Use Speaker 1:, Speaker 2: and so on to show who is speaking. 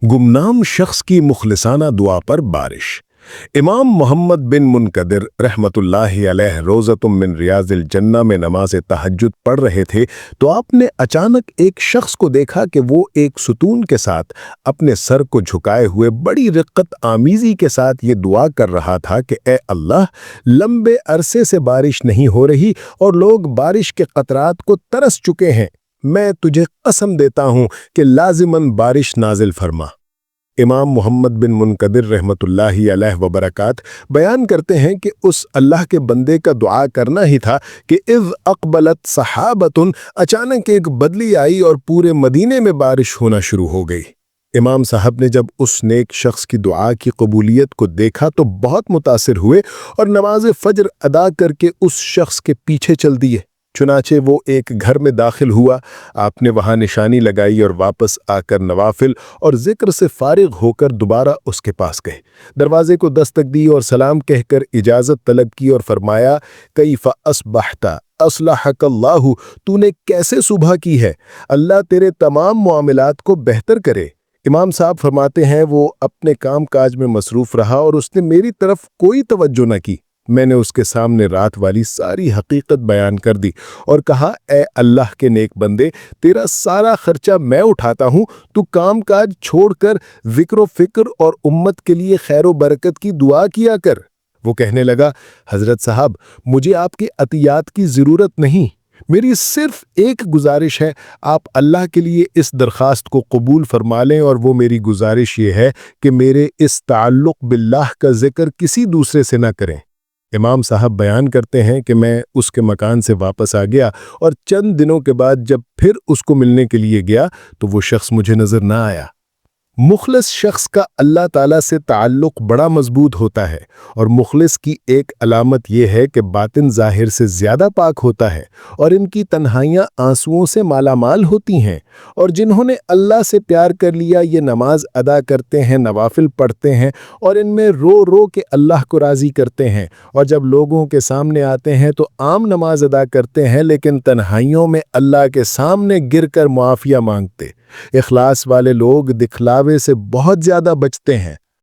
Speaker 1: गुमनाम शख्स की मुखलिसाना दुआ पर बारिश। इमाम मोहम्मद बिन मुनकदिर रहमतुल्लाहि अलैह रोज़तुम मिन रियाज़िल जन्ना में नमाज तहज्जुद पढ़ रहे थे तो आपने अचानक एक शख्स को देखा कि वो एक सुतून के साथ अपने सर को झुकाए हुए बड़ी रिक्कत आमीज़ी के साथ ये दुआ कर रहा था कि ए अल्लाह, लंबे अरसे से बारिश नहीं हो रही और लोग बारिश के कतरात को तरस चुके हैं। मैं तुझे कसम देता हूँ कि लाजिमन बारिश नाजिल फरमा। इमाम मोहम्मद बिन मुनकदिर रहमतुल्लाहि अलैह व बरकात बयान करते हैं कि उस अल्लाह के बंदे का दुआ करना ही था कि इज़ अक़बलत सहाबतुन, अचानक एक बदली आई और पूरे मदीने में बारिश होना शुरू हो गई। इमाम साहब ने जब उस नेक शख्स की दुआ की कबूलियत को देखा तो बहुत मुतासिर हुए और नमाज फजर अदा करके उस शख्स के पीछे चल दिए। चुनाचे वो एक घर में दाखिल हुआ, आपने वहां निशानी लगाई और वापस आकर नवाफिल और जिक्र से फारिग होकर दोबारा उसके पास गए। दरवाजे को दस्तक दी और सलाम कहकर इजाज़त तलब की और फरमाया, कैफ़ा अस्बहता अस्लहकल्लाहु, तूने कैसे सुबह की है, अल्लाह तेरे तमाम मामलात को बेहतर करे। इमाम साहब फरमाते हैं, वो अपने काम काज में मसरूफ़ रहा और उसने मेरी तरफ कोई तवज्जो न की। मैंने उसके सामने रात वाली सारी हकीकत बयान कर दी और कहा, ए अल्लाह के नेक बंदे, तेरा सारा खर्चा मैं उठाता हूँ, तू काम काज छोड़कर जिक्र फिक्र और उम्मत के लिए खैर व बरकत की दुआ किया कर। वो कहने लगा, हजरत साहब, मुझे आपके अतियात की ज़रूरत नहीं, मेरी सिर्फ एक गुजारिश है, आप अल्लाह के लिए इस दरख्वास्त को कबूल फरमा लें, और वो मेरी गुजारिश ये है कि मेरे इस ताल्लुक़ बिल्लाह का जिक्र किसी दूसरे से न करें। इमाम साहब बयान करते हैं कि मैं उसके मकान से वापस आ गया और चंद दिनों के बाद जब फिर उसको मिलने के लिए गया तो वो शख्स मुझे नजर ना आया। मुखलिस शख्स का अल्लाह ताला से ताल्लुक़ बड़ा मजबूत होता है और मुखलिस की एक अलामत यह है कि बातिन ज़ाहिर से ज़्यादा पाक होता है और इनकी तन्हाइयाँ आंसुओं से मालामाल होती हैं। और जिन्होंने अल्लाह से प्यार कर लिया ये नमाज अदा करते हैं, नवाफिल पढ़ते हैं और इनमें रो रो के अल्लाह को राज़ी करते हैं, और जब लोगों के सामने आते हैं तो आम नमाज अदा करते हैं लेकिन तन्हाइयों में अल्लाह के सामने गिर कर मुआफ़िया मांगते। इखलास वाले लोग दिखलावे से बहुत ज़्यादा बचते हैं।